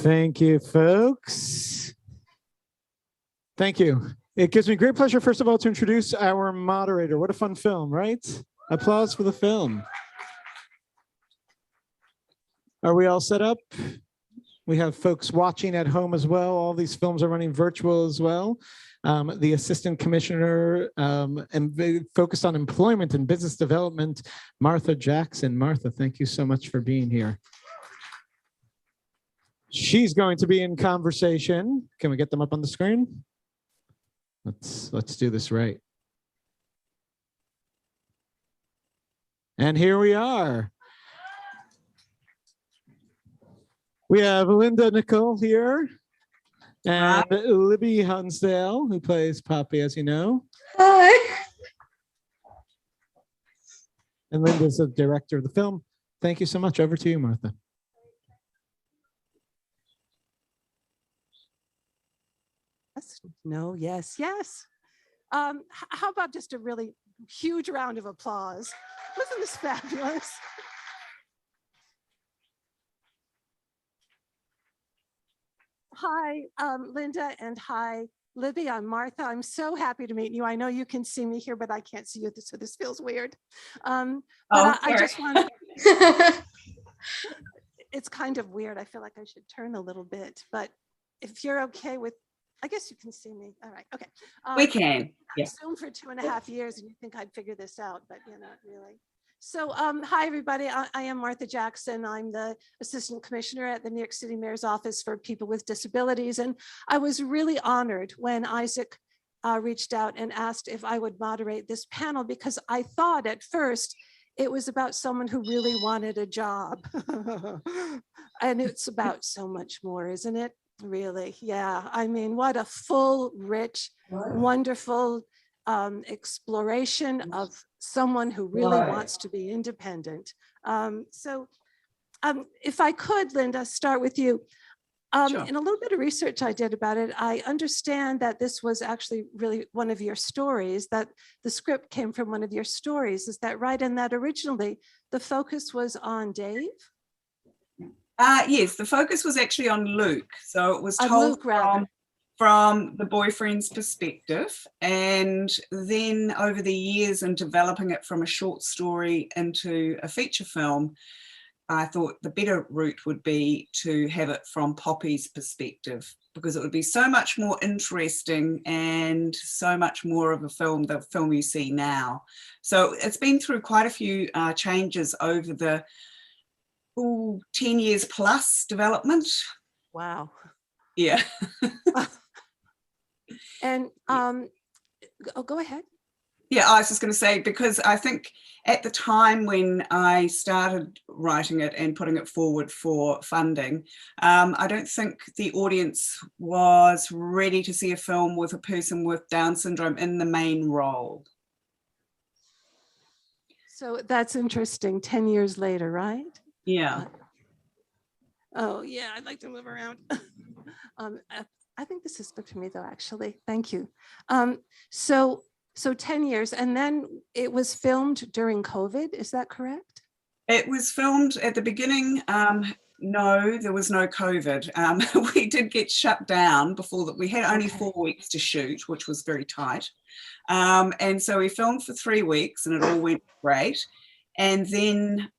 Thank you, folks. Thank you. It gives me great pleasure, first of all, to introduce our moderator. What a fun film, right? Applause for the film. Are we all set up? We have folks watching at home as well. All these films are running virtual as well. The Assistant Commissioner and focused on employment and business development, Martha Jackson. Martha, thank you so much for being here. She's going to be in conversation. Can we get them up on the screen? Let's do this right. And here we are. We have Linda Niccol here and Libby Hunsdale, who plays Poppy, as you know. Hi. And Linda's the director of the film. Thank you so much. Over to you, Martha. No, yes, yes. How about just a really huge round of applause? Wasn't this fabulous? Hi, Linda, and hi, Libby. I'm Martha. I'm so happy to meet you. I know you can see me here, but I can't see you, so this feels weird. I just want it's kind of weird. I feel like I should turn a little bit, but if you're okay with, I guess you can see me. All right, okay. We can. Yeah. I've Zoomed for 2.5 years and you think I'd figure this out, but you're not really. So hi, everybody. I am Martha Jackson. I'm the Assistant Commissioner at the New York City Mayor's Office for People with Disabilities. And I was really honored when Isaac reached out and asked if I would moderate this panel, because I thought at first it was about someone who really wanted a job. And it's about so much more, isn't it? Really? Yeah. I mean, what a full, rich, wonderful exploration of someone who really wants to be independent. If I could, Linda, start with you. Sure. In a little bit of research I did about it, I understand that this was actually really one of your stories, that the script came from one of your stories. Is that right? And that originally the focus was on Dave? Yes, the focus was actually on Luke. So it was told from the boyfriend's perspective. And then over the years and developing it from a short story into a feature film, I thought the better route would be to have it from Poppy's perspective, because it would be so much more interesting and so much more of a film, the film you see now. So it's been through quite a few changes over the 10 years plus development. Wow. Yeah. And go ahead. Yeah, I was just going to say, because I think at the time when I started writing it and putting it forward for funding, I don't think the audience was ready to see a film with a person with Down syndrome in the main role. So that's interesting, 10 years later, right? Yeah. Oh, yeah, I'd like to move around. I think this is good for me, though, actually. Thank you. So 10 years, and then it was filmed during COVID, is that correct? It was filmed at the beginning. No, there was no COVID. We did get shut down before that. We had only 4 weeks to shoot, which was very tight. And so we filmed for 3 weeks and it all went great. And then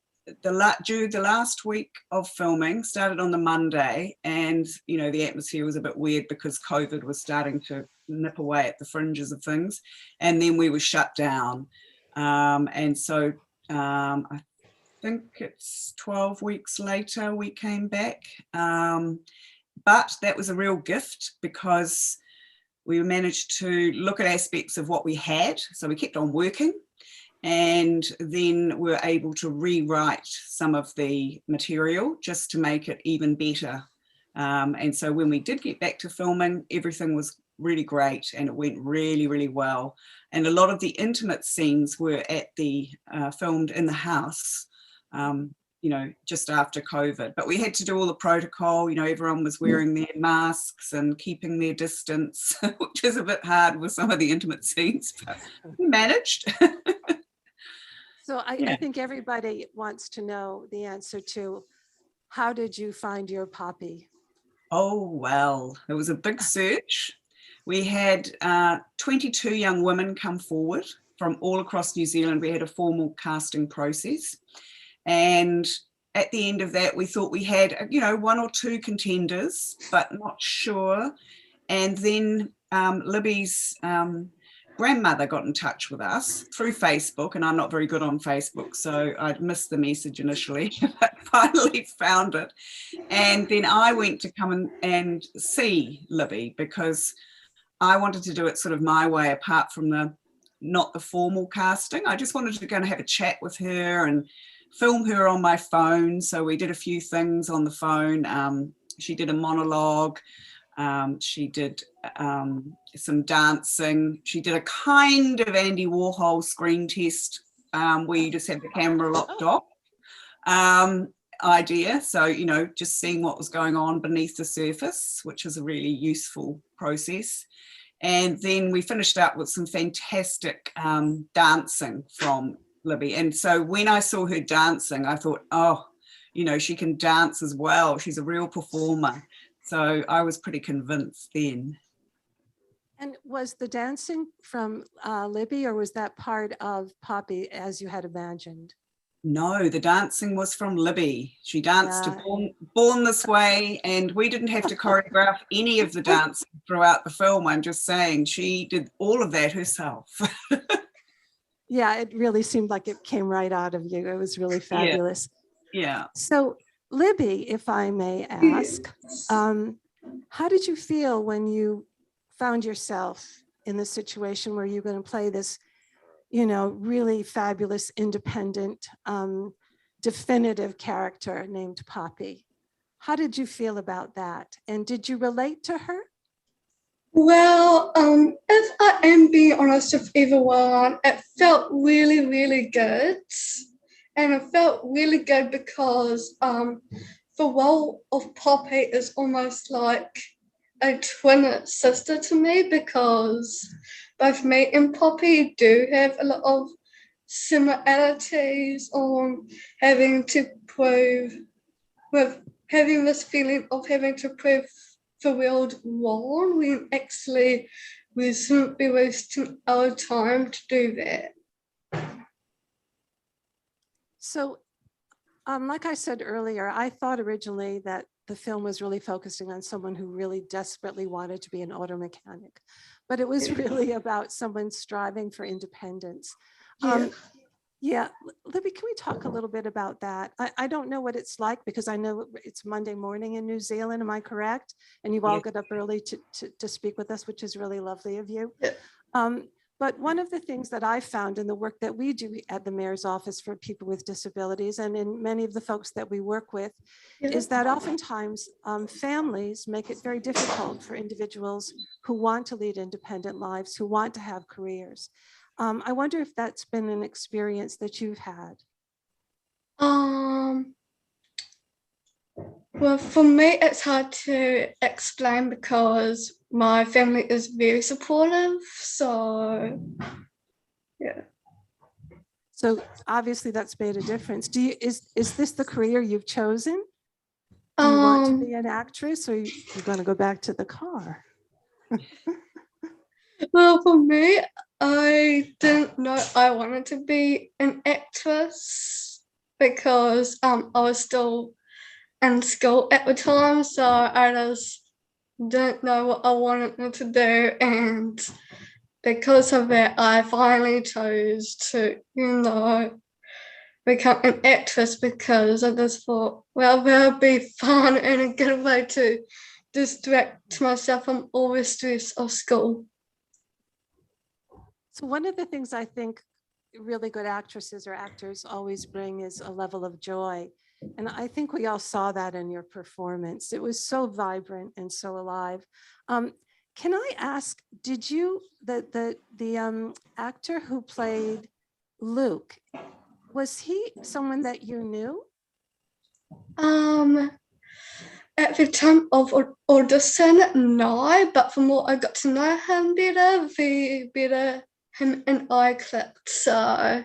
the last week of filming started on the Monday, and you know the atmosphere was a bit weird because COVID was starting to nip away at the fringes of things, and then we were shut down, and so I think it's 12 weeks later we came back, but that was a real gift because we managed to look at aspects of what we had, so we kept on working. And then we're able to rewrite some of the material just to make it even better. And so when we did get back to filming, everything was really great and it went really, really well. And a lot of the intimate scenes were filmed in the house, you know, just after COVID. But we had to do all the protocol, you know, everyone was wearing their masks and keeping their distance, which is a bit hard with some of the intimate scenes, but we managed. So I think everybody wants to know the answer to How did you find your Poppy? Oh, well, it was a big search. We had 22 young women come forward from all across New Zealand. We had a formal casting process. And at the end of that, we thought we had, one or two contenders, but not sure. And then Libby's grandmother got in touch with us through Facebook, and I'm not very good on Facebook, so I'd missed the message initially, but finally found it. And then I went to come and see Libby because I wanted to do it sort of my way, apart from not the formal casting. I just wanted to go and have a chat with her and film her on my phone. So we did a few things on the phone. She did a monologue. She did some dancing. She did a kind of Andy Warhol screen test where you just have the camera locked off idea. So, just seeing what was going on beneath the surface, which is a really useful process. And then we finished up with some fantastic dancing from Libby. And so when I saw her dancing, I thought, oh, she can dance as well. She's a real performer. So I was pretty convinced then. And was the dancing from Libby, or was that part of Poppy as you had imagined? No, the dancing was from Libby. She danced to Born This Way, and we didn't have to choreograph any of the dancing throughout the film. I'm just saying she did all of that herself. Yeah, it really seemed like it came right out of you. It was really fabulous. Yeah. So Libby, if I may ask, how did you feel when you found yourself in the situation where you're going to play this, really fabulous, independent, definitive character named Poppy? How did you feel about that? And did you relate to her? Well, if I am being honest with everyone, it felt really, really good. And it felt really good because the role of Poppy is almost like a twin sister to me, because both me and Poppy do have a lot of similarities on having to prove, with having this feeling of having to prove the world wrong when actually we shouldn't be wasting our time to do that. So, like I said earlier, I thought originally that the film was really focusing on someone who really desperately wanted to be an auto mechanic, but it was really about someone striving for independence. Yeah, Libby, can we talk a little bit about that? I don't know what it's like because I know it's Monday morning in New Zealand, am I correct? And you all get up early to speak with us, which is really lovely of you. But one of the things that I found in the work that we do at the Mayor's Office for People with Disabilities, and in many of the folks that we work with, is that oftentimes families make it very difficult for individuals who want to lead independent lives, who want to have careers. I wonder if that's been an experience that you've had. Well, for me, it's hard to explain because my family is very supportive. So, yeah. So obviously that's made a difference. Is this the career you've chosen? Do you want to be an actress, or you're going to go back to the car? Well, for me, I didn't know I wanted to be an actress because I was still in school at the time, so I just didn't know what I wanted to do, and because of that, I finally chose to, become an actress because I just thought, well, that would be fun and a good way to distract myself from all the stress of school. So one of the things I think really good actresses or actors always bring is a level of joy. And I think we all saw that in your performance. It was so vibrant and so alive. Can I ask, did you, the actor who played Luke, was he someone that you knew? At the time of audition, no, but from what I got to know him better, the better him and I clicked, so.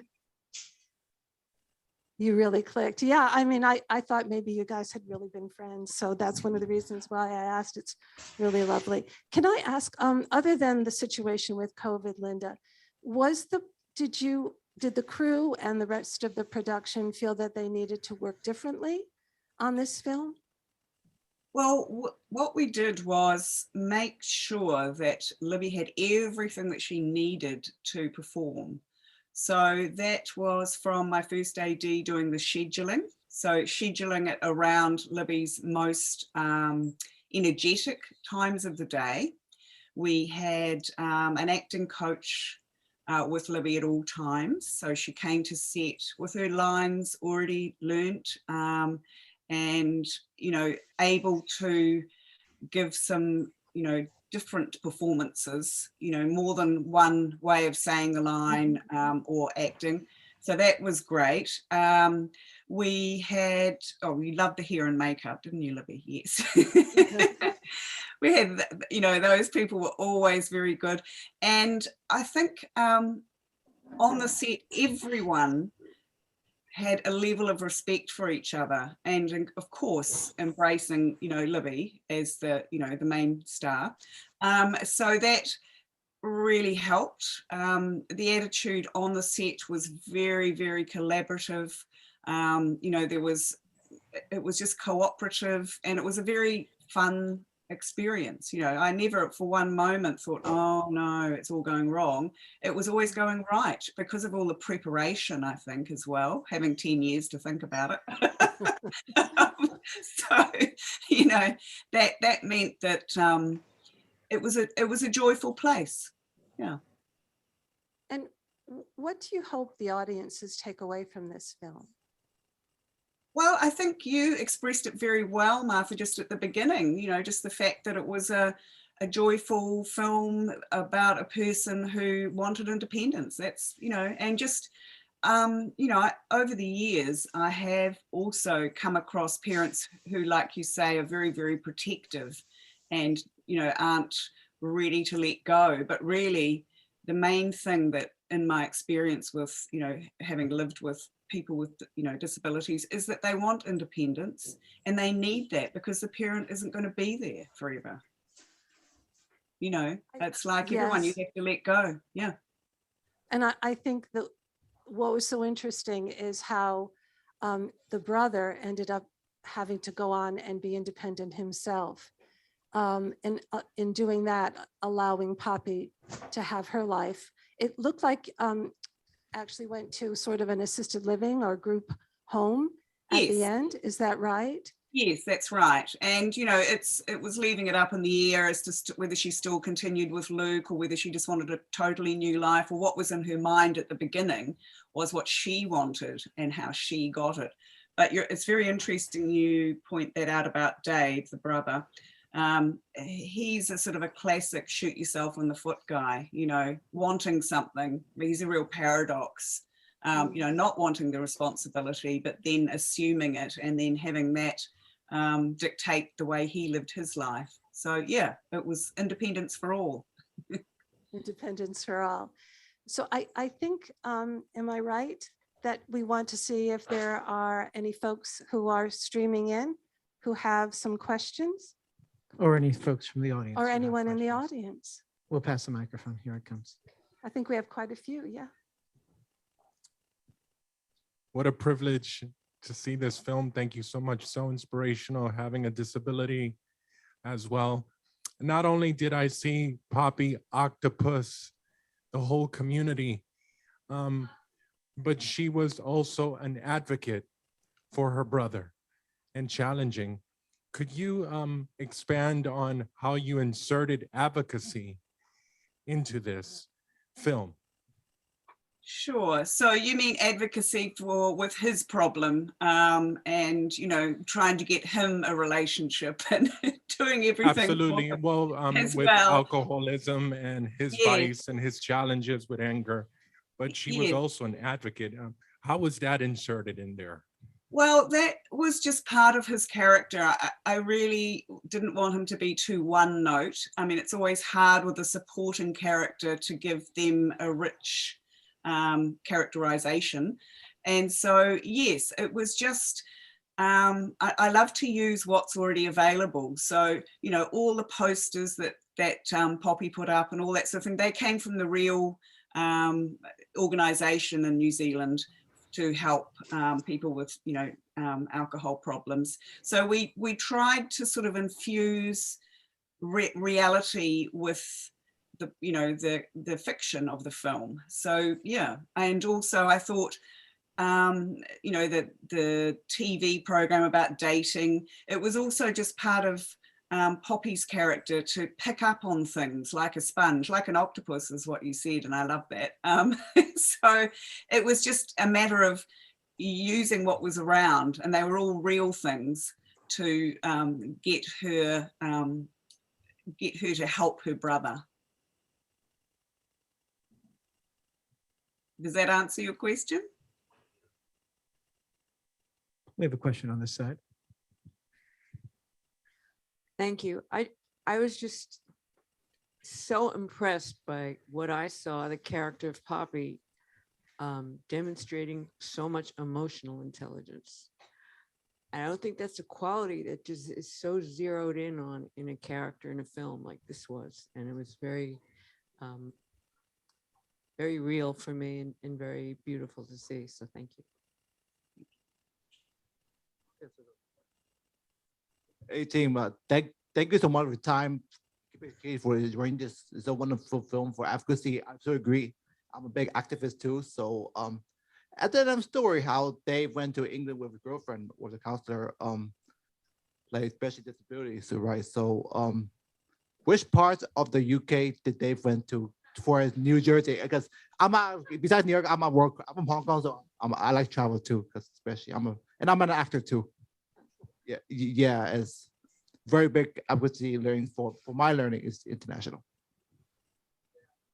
You really clicked. Yeah, I mean, I thought maybe you guys had really been friends. So that's one of the reasons why I asked. It's really lovely. Can I ask, other than the situation with COVID, Linda, did the crew and the rest of the production feel that they needed to work differently on this film? Well, what we did was make sure that Libby had everything that she needed to perform. So that was from my first AD doing the scheduling. So scheduling it around Libby's most energetic times of the day. We had an acting coach with Libby at all times. So she came to set with her lines already learnt and, you know, able to give some, you know, different performances, you know, more than one way of saying the line or acting. So that was great. We had, we loved the hair and makeup, didn't you, Libby? Yes. We had, you know, those people were always very good. And I think on the set, everyone had a level of respect for each other, and of course embracing, you know, Libby as the, you know, the main star. So that really helped. The attitude on the set was very, very collaborative. You know, it was just cooperative, and it was a very fun experience. You know, I never for one moment thought, oh no, it's all going wrong. It was always going right because of all the preparation, I think, as well, having 10 years to think about it. So, you know, that meant that it was a joyful place. Yeah. And what do you hope the audiences take away from this film? Well, I think you expressed it very well, Martha, just at the beginning, you know, just the fact that it was a joyful film about a person who wanted independence. That's, you know, and just, you know, over the years, I have also come across parents who, like you say, are very, very protective and, you know, aren't ready to let go. But really, the main thing that in my experience with, you know, having lived with people with, you know, disabilities, is that they want independence, and they need that because the parent isn't going to be there forever. You know, it's like everyone, you have to let go. Yeah. And I think that what was so interesting is how the brother ended up having to go on and be independent himself. And in doing that, allowing Poppy to have her life. It looked like actually went to sort of an assisted living or group home at the end. Is that right? Yes, that's right. And, you know, it was leaving it up in the air as to whether she still continued with Luke or whether she just wanted a totally new life, or what was in her mind at the beginning was what she wanted and how she got it. But it's very interesting you point that out about Dave, the brother. He's a sort of a classic shoot yourself in the foot guy, you know, wanting something. He's a real paradox, you know, not wanting the responsibility, but then assuming it and then having that dictate the way he lived his life. So yeah, it was independence for all. Independence for all. So I think, am I right, that we want to see if there are any folks who are streaming in who have some questions? Or any folks from the audience. Or anyone in the audience. We'll pass the microphone. Here it comes. I think we have quite a few, yeah. What a privilege to see this film. Thank you so much. So inspirational, having a disability as well. Not only did I see Poppy, Octopus, the whole community, but she was also an advocate for her brother and challenging. Could you expand on how you inserted advocacy into this film? Sure. So you mean advocacy with his problem, and, you know, trying to get him a relationship and doing everything. Absolutely. Well, with alcoholism and his vice and his challenges with anger, but she was also an advocate. How was that inserted in there? Well, that was just part of his character. I really didn't want him to be too one note. I mean, it's always hard with a supporting character to give them a rich characterization. And so, yes, it was just, I love to use what's already available. So, you know, all the posters that Poppy put up and all that sort of thing, they came from the Reel organisation in New Zealand to help people with, you know, alcohol problems. So we tried to sort of infuse reality with the, you know, the fiction of the film. So yeah, and also I thought, you know, the TV program about dating, it was also just part of Poppy's character to pick up on things like a sponge, like an octopus is what you said, and I love that. So it was just a matter of using what was around, and they were all real things to get her to help her brother. Does that answer your question? We have a question on this side. Thank you. I was just so impressed by what I saw, the character of Poppy demonstrating so much emotional intelligence. And I don't think that's a quality that just is so zeroed in on in a character in a film like this was. And it was very, very real for me and very beautiful to see. So thank you. Hey team, thank you so much for your time for joining this. It's a wonderful film for advocacy. I so agree. I'm a big activist too. So at the end of the story, how Dave went to England with his girlfriend, was a counselor, like especially disabilities, right? So which parts of the UK did Dave went to for New Jersey? Because besides New York, I'm from Hong Kong, so I like travel too, because especially I'm an actor too. Yeah, it's very big advocacy learning for my learning is international.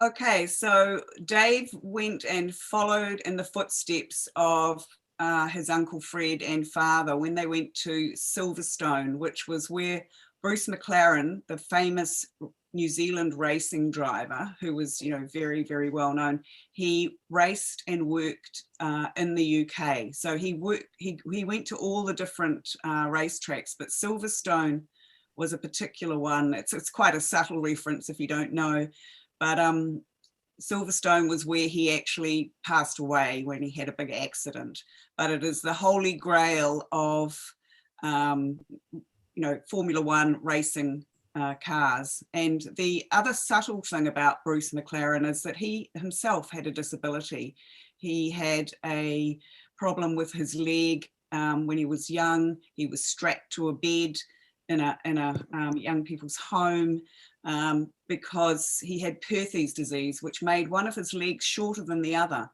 Okay, so Dave went and followed in the footsteps of his uncle Fred and father when they went to Silverstone, which was where Bruce McLaren, the famous New Zealand racing driver, who was, you know, very, very well known, he raced and worked in the UK. So he went to all the different racetracks, but Silverstone was a particular one. It's quite a subtle reference if you don't know, but Silverstone was where he actually passed away when he had a big accident. But it is the holy grail of you know, Formula One racing cars. And the other subtle thing about Bruce McLaren is that he himself had a disability. He had a problem with his leg when he was young. He was strapped to a bed in a young people's home because he had Perthes disease, which made one of his legs shorter than the other.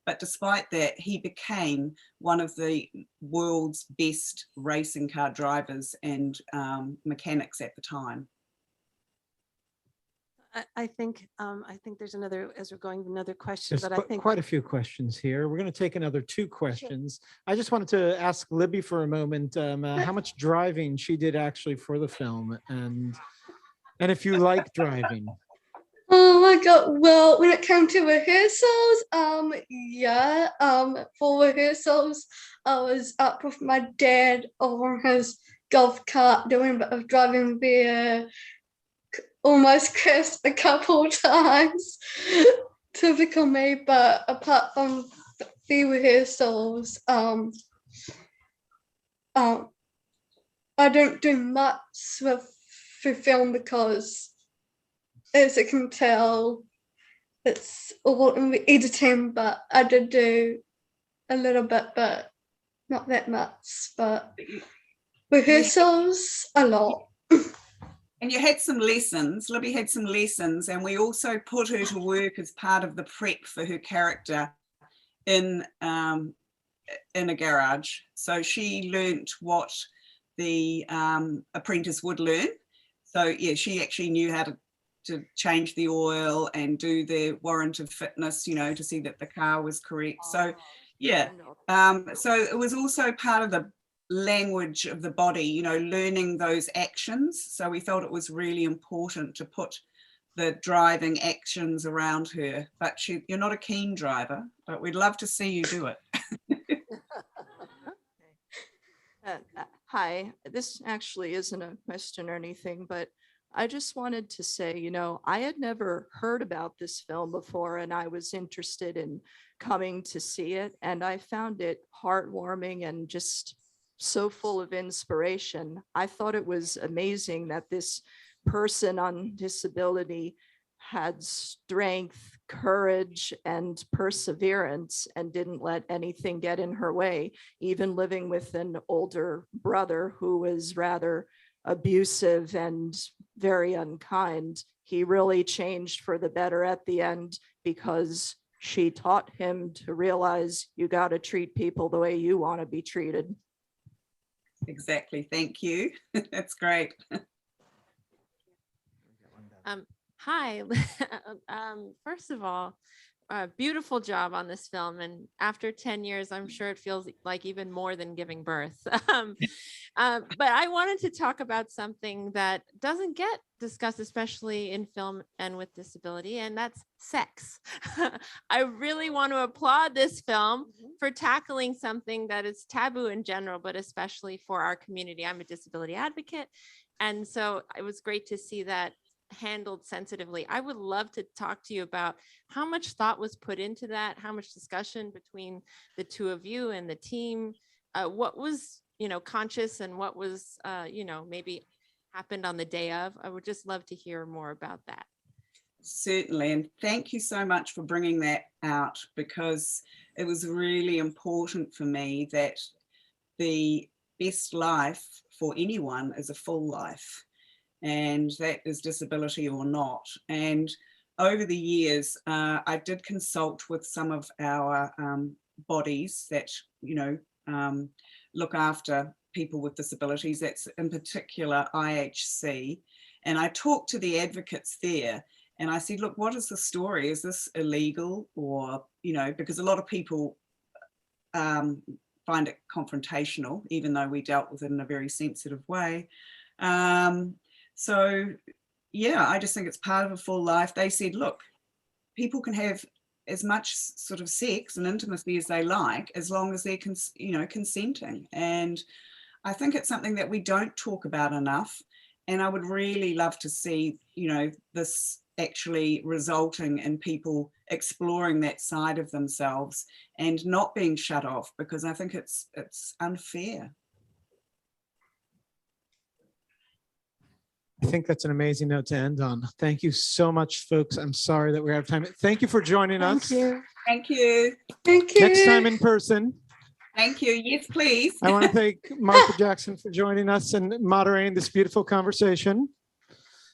But despite that, he became one of the world's best racing car drivers and mechanics at the time. I think there's another, as we're going, another question, There's but I think quite a few questions here. We're going to take another 2 questions. I just wanted to ask Libby for a moment how much driving she did actually for the film, and if you like driving. Oh my god, well, when it came to rehearsals, yeah, for rehearsals, I was up with my dad on his golf cart doing a bit of driving there, almost crashed a couple times, typical me, but apart from the rehearsals, I don't do much with the film because, as you can tell, it's all in the editing, but I did do a little bit, but not that much. But rehearsals, a lot. And you had some lessons, Libby had some lessons, and we also put her to work as part of the prep for her character in a garage. So she learnt what the apprentice would learn. So yeah, she actually knew how to change the oil and do the warrant of fitness, you know, to see that the car was correct. So yeah, so it was also part of the language of the body, you know, learning those actions. So we felt it was really important to put the driving actions around her. But you're not a keen driver, but we'd love to see you do it. Hi, this actually isn't a question or anything, but I just wanted to say, I had never heard about this film before and I was interested in coming to see it. And I found it heartwarming and just so full of inspiration. I thought it was amazing that this person on disability had strength, courage, and perseverance and didn't let anything get in her way, even living with an older brother who was rather abusive and very unkind. He really changed for the better at the end because she taught him to realize you got to treat people the way you want to be treated. Exactly. Thank you. That's great. Hi. First of all, beautiful job on this film. And after 10 years, I'm sure it feels like even more than giving birth. But I wanted to talk about something that doesn't get discussed, especially in film and with disability, and that's sex. I really want to applaud this film for tackling something that is taboo in general, but especially for our community. I'm a disability advocate. And so it was great to see that handled sensitively. I would love to talk to you about how much thought was put into that, how much discussion between the two of you and the team, what was, conscious and what was, maybe happened on the day of. I would just love to hear more about that. Certainly. And thank you so much for bringing that out, because it was really important for me that the best life for anyone is a full life. And that is disability or not. And over the years, I did consult with some of our bodies that, look after people with disabilities. That's in particular IHC. And I talked to the advocates there and I said, look, what is the story? Is this illegal? Or, because a lot of people find it confrontational, even though we dealt with it in a very sensitive way. So, yeah, I just think it's part of a full life. They said, look, people can have as much sort of sex and intimacy as they like, as long as they're, consenting. And I think it's something that we don't talk about enough. And I would really love to see, this actually resulting in people exploring that side of themselves and not being shut off, because I think it's unfair. I think that's an amazing note to end on. Thank you so much, folks. I'm sorry that we're out of time. Thank you for joining us. Thank you. Thank you. Thank you. Next time in person. Thank you. Yes, please. I want to thank Martha Jackson for joining us and moderating this beautiful conversation.